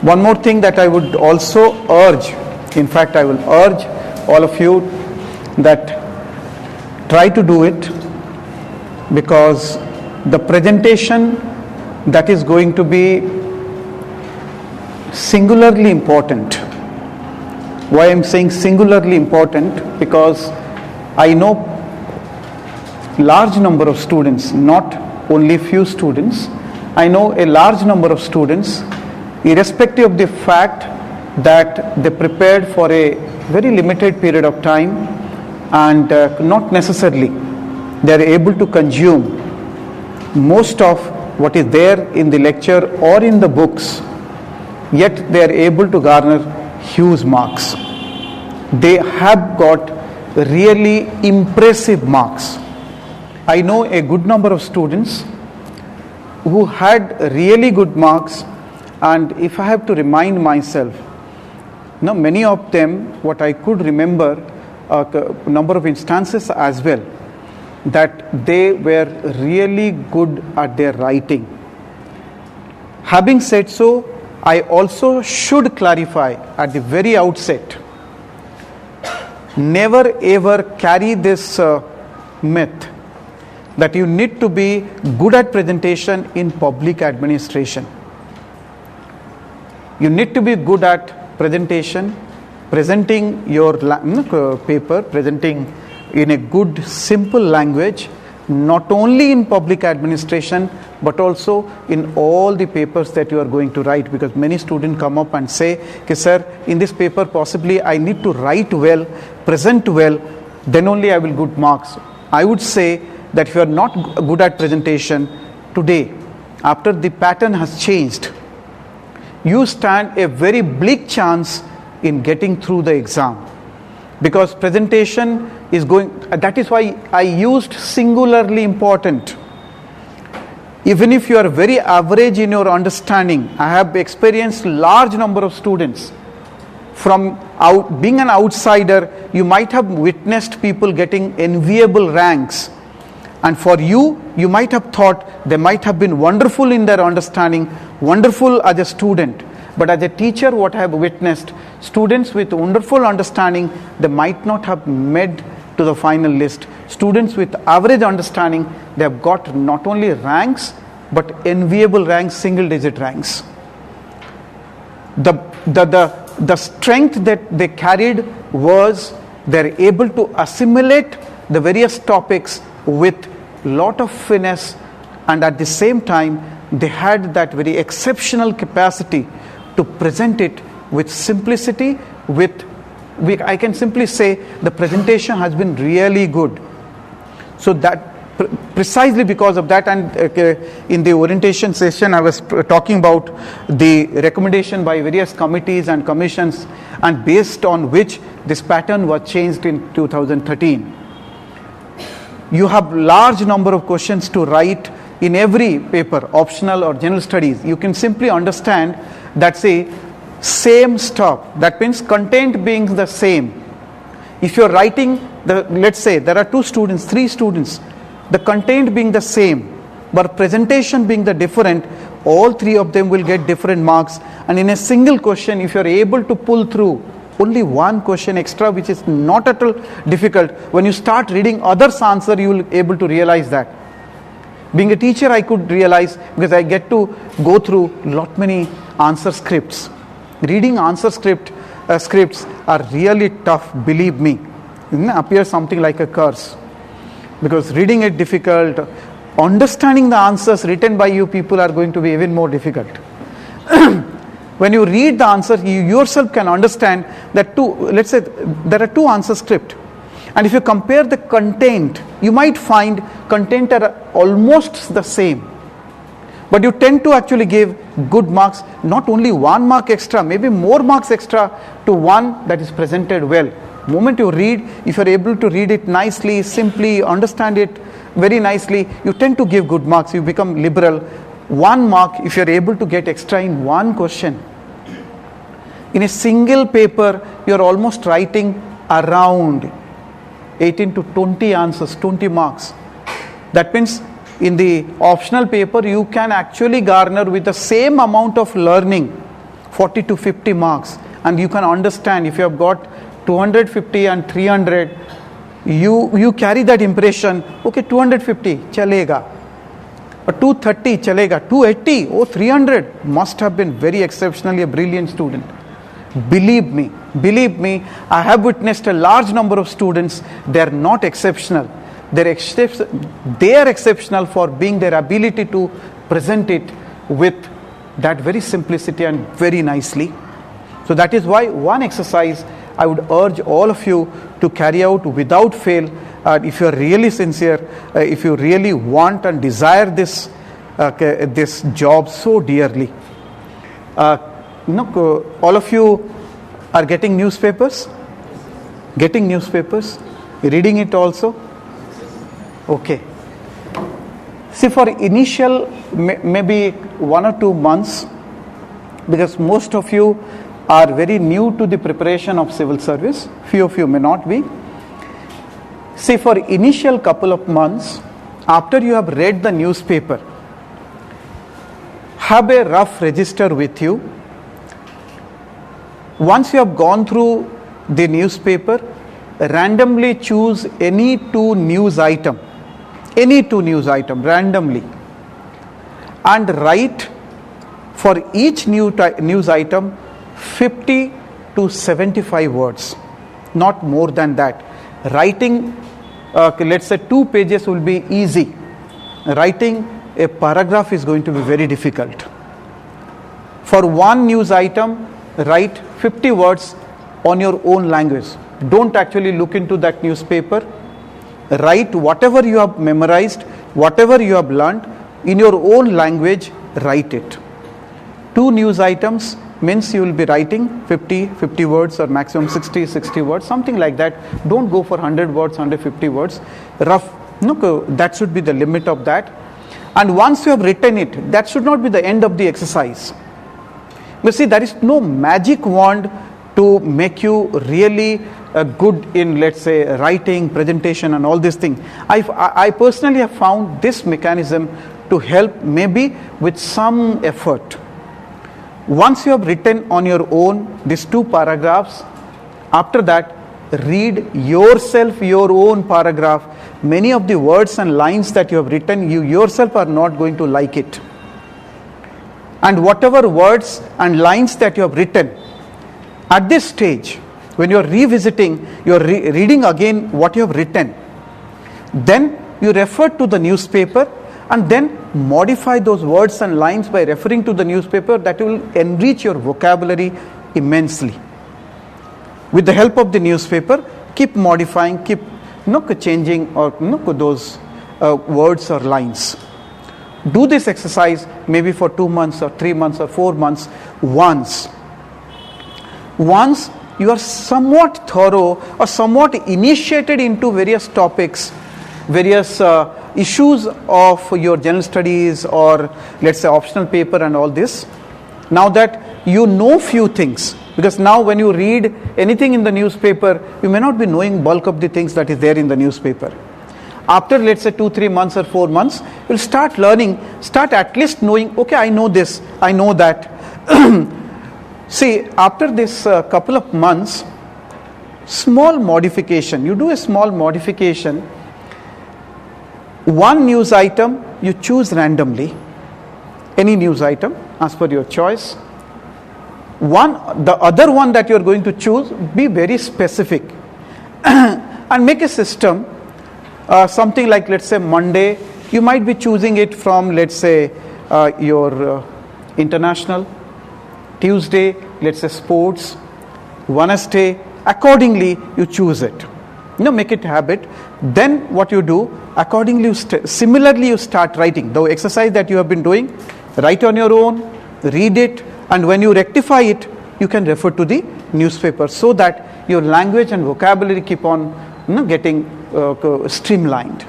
One more thing that I would also urge, in fact I will urge all of you that try to do it, because the presentation that is going to be singularly important. Why I'm saying singularly important? Because I know large number of students, not only few students, I know a large number of students, irrespective of the fact that they prepared for a very limited period of time and not necessarily they are able to consume most of what is there in the lecture or in the books, yet they are able to garner huge marks. They have got really impressive marks. I know a good number of students who had really good marks, and if I have to remind myself, many of them, what I could remember, a number of instances as well, that they were really good at their writing. Having said so, I also should clarify at the very outset, never ever carry this myth that you need to be good at presentation in public administration. You need to be good at presentation, presenting your paper, presenting in a good simple language, not only in public administration but also in all the papers that you are going to write, because many students come up and say, okay, sir, in this paper possibly I need to write well, present well, then only I will get good marks. I would say that if you are not good at presentation today, after the pattern has changed, you stand a very bleak chance in getting through the exam, because presentation is going, that is why I used singularly important. Even if you are very average in your understanding, I have experienced large number of students from being an outsider, you might have witnessed people getting enviable ranks, and for you might have thought they might have been wonderful in their understanding, wonderful as a student, but as a teacher what I have witnessed, students with wonderful understanding, they might not have made to the final list. Students with average understanding, they have got not only ranks but enviable ranks, single digit ranks. The strength that they carried was they're able to assimilate the various topics with lot of finesse, and at the same time they had that very exceptional capacity to present it with simplicity, I can simply say the presentation has been really good. So that precisely because of that, and in the orientation session I was talking about the recommendation by various committees and commissions, and based on which this pattern was changed in 2013. You have large number of questions to write in every paper, optional or general studies. You can simply understand that say same stuff, that means content being the same. If you are writing, let's say there are 2 students, 3 students, the content being the same but presentation being the different, all 3 of them will get different marks. And in a single question, if you are able to pull through only one question extra, which is not at all difficult, when you start reading others' answer, you will be able to realize that. Being a teacher, I could realize, because I get to go through lot many answer scripts. Reading answer scripts are really tough, believe me. It appears something like a curse, because reading it difficult, understanding the answers written by you people are going to be even more difficult. When you read the answer, you yourself can understand that let's say there are 2 answer scripts, and if you compare the content, you might find content are almost the same, but you tend to actually give good marks, not only 1 mark extra, maybe more marks extra to one that is presented well. Moment you read, if you are able to read it nicely, simply, understand it very nicely, you tend to give good marks, you become liberal. 1 mark if you are able to get extra in 1 question. In a single paper, you are almost writing around 18 to 20 answers, 20 marks. That means in the optional paper, you can actually garner with the same amount of learning 40 to 50 marks, and you can understand if you have got 250 and 300, you carry that impression, okay, 250 chalega, or 230 chalega, 280, oh 300, must have been very exceptionally a brilliant student. Believe me, I have witnessed a large number of students, they are not exceptional. They are exceptional for being their ability to present it with that very simplicity and very nicely. So that is why one exercise I would urge all of you to carry out without fail. If you are really sincere, if you really want and desire this job so dearly. All of you are getting newspapers? Getting newspapers? Reading it also? Okay. See, for initial maybe 1 or 2 months, because most of you are very new to the preparation of civil service, few of you may not be. See, for initial couple of months, after you have read the newspaper, have a rough register with you. Once you have gone through the newspaper, randomly choose any two news item randomly, and write for each news item 50 to 75 words, not more than that. Writing, let's say 2 pages will be easy. Writing a paragraph is going to be very difficult. For one news item, write 50 words on your own language. Don't actually look into that newspaper. Write whatever you have memorized, whatever you have learned, in your own language, write it. 2 news items means you will be writing 50 words or maximum 60 words, something like that. Don't go for 100 words, 150 words. Rough, that should be the limit of that. And once you have written it, that should not be the end of the exercise. You see, there is no magic wand to make you really good in, let's say, writing, presentation and all these things. I personally have found this mechanism to help maybe with some effort. Once you have written on your own these 2 paragraphs, after that, read yourself your own paragraph. Many of the words and lines that you have written, you yourself are not going to like it. And whatever words and lines that you have written, at this stage, when you are revisiting, you are reading again what you have written, then you refer to the newspaper and then modify those words and lines by referring to the newspaper. That will enrich your vocabulary immensely. With the help of the newspaper, keep modifying, keep changing or those words or lines. Do this exercise maybe for 2 months or 3 months or 4 months. Once you are somewhat thorough or somewhat initiated into various topics, various issues of your general studies or let's say optional paper and all this, now that you know few things, because now when you read anything in the newspaper, you may not be knowing bulk of the things that is there in the newspaper. After let's say 2-3 months or 4 months, you'll start learning, start at least knowing, okay, I know this, I know that. See, after this couple of months, small modification, you do a small modification. One news item you choose randomly, any news item as per your choice. The other one that you are going to choose, be very specific and make a system. Something like, let's say, Monday, you might be choosing it from, let's say, your international. Tuesday, let's say, sports. Wednesday, accordingly, you choose it. Make it a habit. Then what you do, accordingly, similarly, you start writing. The exercise that you have been doing, write on your own, read it, and when you rectify it, you can refer to the newspaper so that your language and vocabulary keep on getting streamlined.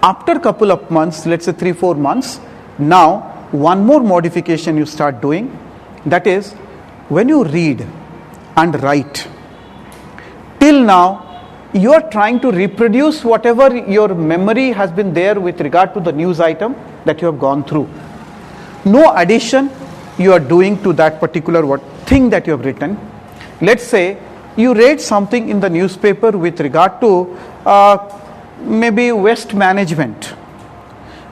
After a couple of months, let's say 3-4 months, now one more modification you start doing. That is, when you read and write, till now you are trying to reproduce whatever your memory has been there with regard to the news item that you have gone through. No addition, you are doing to that particular thing that you have written. Let's say you read something in the newspaper with regard to maybe waste management.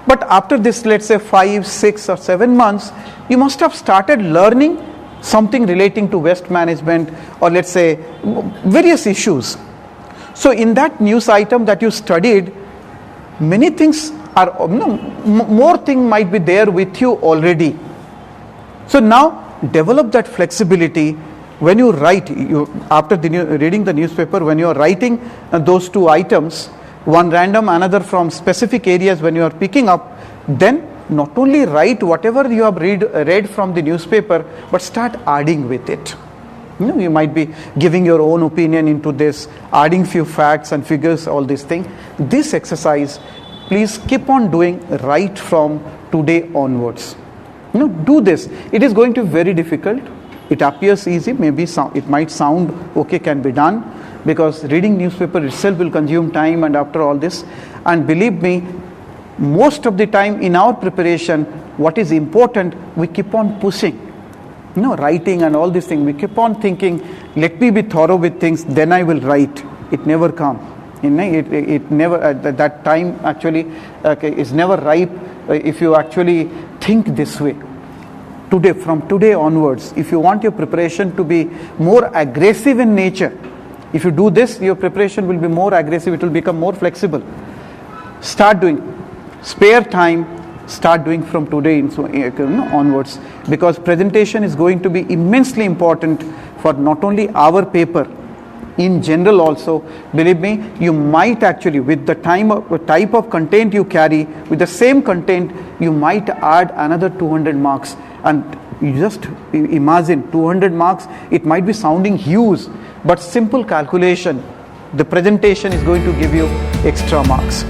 But after this, let's say 5, 6 or 7 months, you must have started learning something relating to waste management, or let's say various issues. So in that news item that you studied, many things are, more thing might be there with you already. So now develop that flexibility. When you write, after reading the newspaper, when you are writing those 2 items, one random, another from specific areas, when you are picking up, then not only write whatever you have read from the newspaper, but start adding with it. You might be giving your own opinion into this, adding few facts and figures, all these things. This exercise, please keep on doing right from today onwards. Do this. It is going to be very difficult. It appears easy, maybe it might sound okay, can be done, because reading newspaper itself will consume time, and after all this, and believe me, most of the time in our preparation, what is important, we keep on pushing. Writing and all these things, we keep on thinking, let me be thorough with things, then I will write. It never comes. It never, that time actually is never ripe if you actually think this way. Today, from today onwards, if you want your preparation to be more aggressive in nature, if you do this, your preparation will be more aggressive, it will become more flexible. Start doing, spare time, start doing from today onwards, because presentation is going to be immensely important for not only our paper, in general also. Believe me, you might actually, with the type of content you carry, with the same content, you might add another 200 marks. And you just imagine 200 marks, it might be sounding huge, but simple calculation, the presentation is going to give you extra marks.